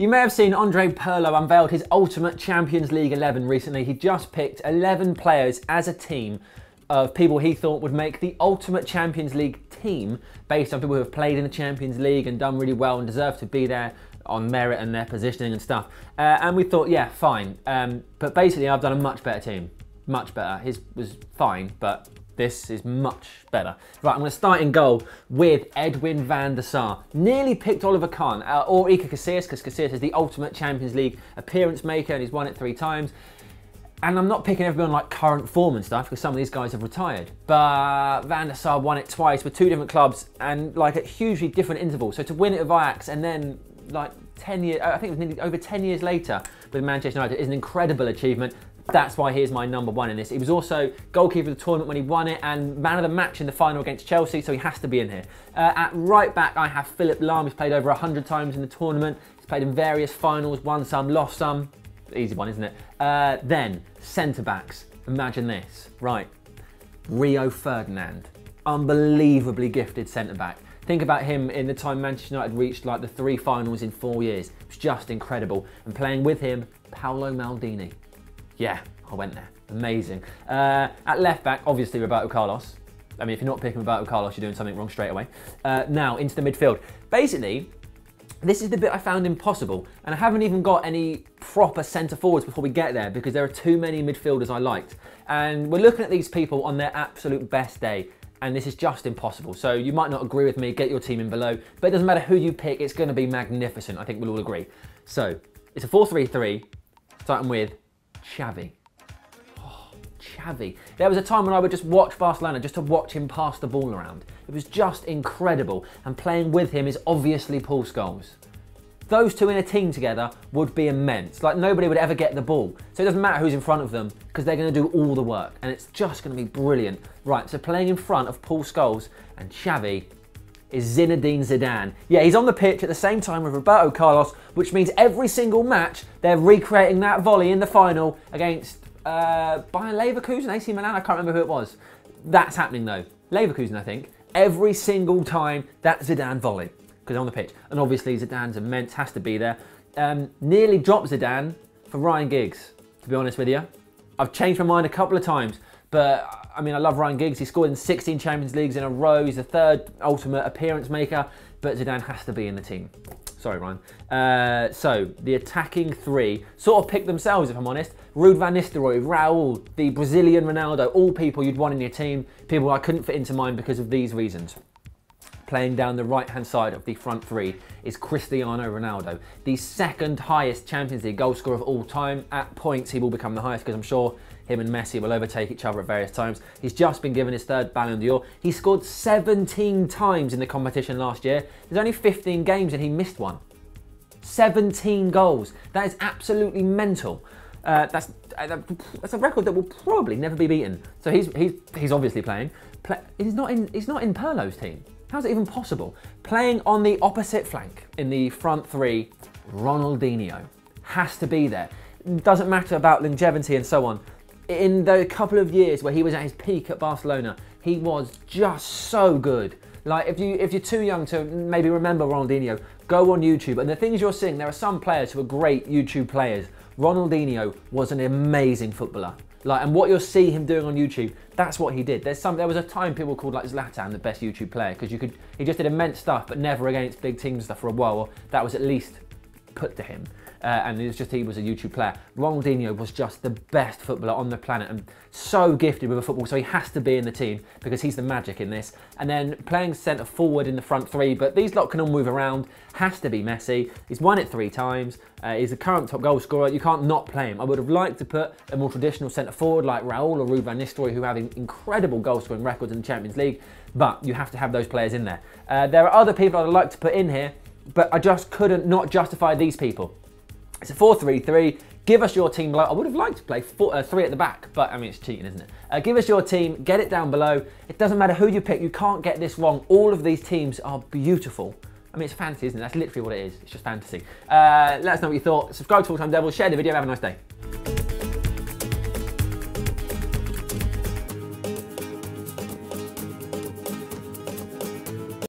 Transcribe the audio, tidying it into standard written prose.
You may have seen Andre Pirlo unveiled his Ultimate Champions League 11 recently. He just picked 11 players as a team of people he thought would make the Ultimate Champions League team based on people who have played in the Champions League and done really well and deserve to be there on merit and their positioning and stuff. And we thought, yeah, fine. But basically, I've done a much better team. Much better. His was fine, but this is much better. Right, I'm going to start in goal with Edwin van der Sar. Nearly picked Oliver Kahn or Iker Casillas, because Casillas is the Ultimate Champions League appearance maker and he's won it 3 times. And I'm not picking everyone like current form and stuff, because some of these guys have retired. But Van der Sar won it twice with 2 different clubs and like at hugely different intervals. So to win it with Ajax and then like 10 years, I think it was nearly over 10 years later with Manchester United is an incredible achievement. That's why he's my number 1 in this. He was also goalkeeper of the tournament when he won it and man of the match in the final against Chelsea, so he has to be in here. At right back, I have Philipp Lahm. He's played over 100 times in the tournament. He's played in various finals, won some, lost some. Easy one, isn't it? Then, centre-backs. Imagine this. Right. Rio Ferdinand. Unbelievably gifted centre-back. Think about him in the time Manchester United reached like the 3 finals in 4 years. It was just incredible. And playing with him, Paolo Maldini. Yeah, I went there. Amazing. At left back, obviously Roberto Carlos. I mean, if you're not picking Roberto Carlos, you're doing something wrong straight away. Now, into the midfield. Basically, this is the bit I found impossible, and I haven't even got any proper centre forwards before we get there because there are too many midfielders I liked. And we're looking at these people on their absolute best day, and this is just impossible. So you might not agree with me, get your team in below, but it doesn't matter who you pick, it's going to be magnificent. I think we'll all agree. So, it's a 4-3-3, starting with Xavi. Oh, Xavi. There was a time when I would just watch Barcelona just to watch him pass the ball around. It was just incredible, and playing with him is obviously Paul Scholes. Those two in a team together would be immense. Like, nobody would ever get the ball. So it doesn't matter who's in front of them because they're going to do all the work, and it's just going to be brilliant. Right, so playing in front of Paul Scholes and Xavi is Zinedine Zidane. Yeah, he's on the pitch at the same time with Roberto Carlos, which means every single match they're recreating that volley in the final against Bayern Leverkusen, AC Milan, I can't remember who it was. That's happening though. Leverkusen, I think. Every single time that Zidane volley, because they're on the pitch. And obviously Zidane's immense, has to be there. Nearly dropped Zidane for Ryan Giggs, to be honest with you. I've changed my mind a couple of times, but I mean, I love Ryan Giggs. He scored in 16 Champions Leagues in a row. He's the 3rd ultimate appearance maker, but Zidane has to be in the team. Sorry, Ryan. So, the attacking 3 sort of picked themselves, if I'm honest. Ruud van Nistelrooy, Raul, the Brazilian Ronaldo, all people you'd want in your team. People I couldn't fit into mine because of these reasons. Playing down the right-hand side of the front 3 is Cristiano Ronaldo, the 2nd highest Champions League goal scorer of all time. At points, he will become the highest because I'm sure him and Messi will overtake each other at various times. He's just been given his 3rd Ballon d'Or. He scored 17 times in the competition last year. There's only 15 games and he missed one. 17 goals. That is absolutely mental. That's a record that will probably never be beaten. So he's obviously playing. He's not in Pirlo's team. How's it even possible? Playing on the opposite flank in the front 3, Ronaldinho has to be there. Doesn't matter about longevity and so on. In the couple of years where he was at his peak at Barcelona, he was just so good. Like, if you're too young to maybe remember Ronaldinho, go on YouTube, and the things you're seeing, there are some players who are great YouTube players. Ronaldinho was an amazing footballer. Like, and what you'll see him doing on YouTube, that's what he did. There was a time people called like Zlatan the best YouTube player because he just did immense stuff, but never against big teams and stuff for a while. That was at least put to him. And it was just he was a YouTube player. Ronaldinho was just the best footballer on the planet and so gifted with a football, so he has to be in the team because he's the magic in this. And then playing centre forward in the front 3, but these lot can all move around, has to be Messi. He's won it 3 times. He's the current top goal scorer. You can't not play him. I would have liked to put a more traditional centre forward like Raul or Ruud van Nistelrooy, who have incredible goal scoring records in the Champions League, but you have to have those players in there. There are other people I'd like to put in here, but I just couldn't not justify these people. It's a 4-3-3. Give us your team below. I would have liked to play 3 at the back, but I mean, it's cheating, isn't it? Give us your team, get it down below. It doesn't matter who you pick, you can't get this wrong. All of these teams are beautiful. I mean, it's fantasy, isn't it? That's literally what it is. It's just fantasy. Let us know what you thought. Subscribe to FullTimeDEVILS, share the video, have a nice day.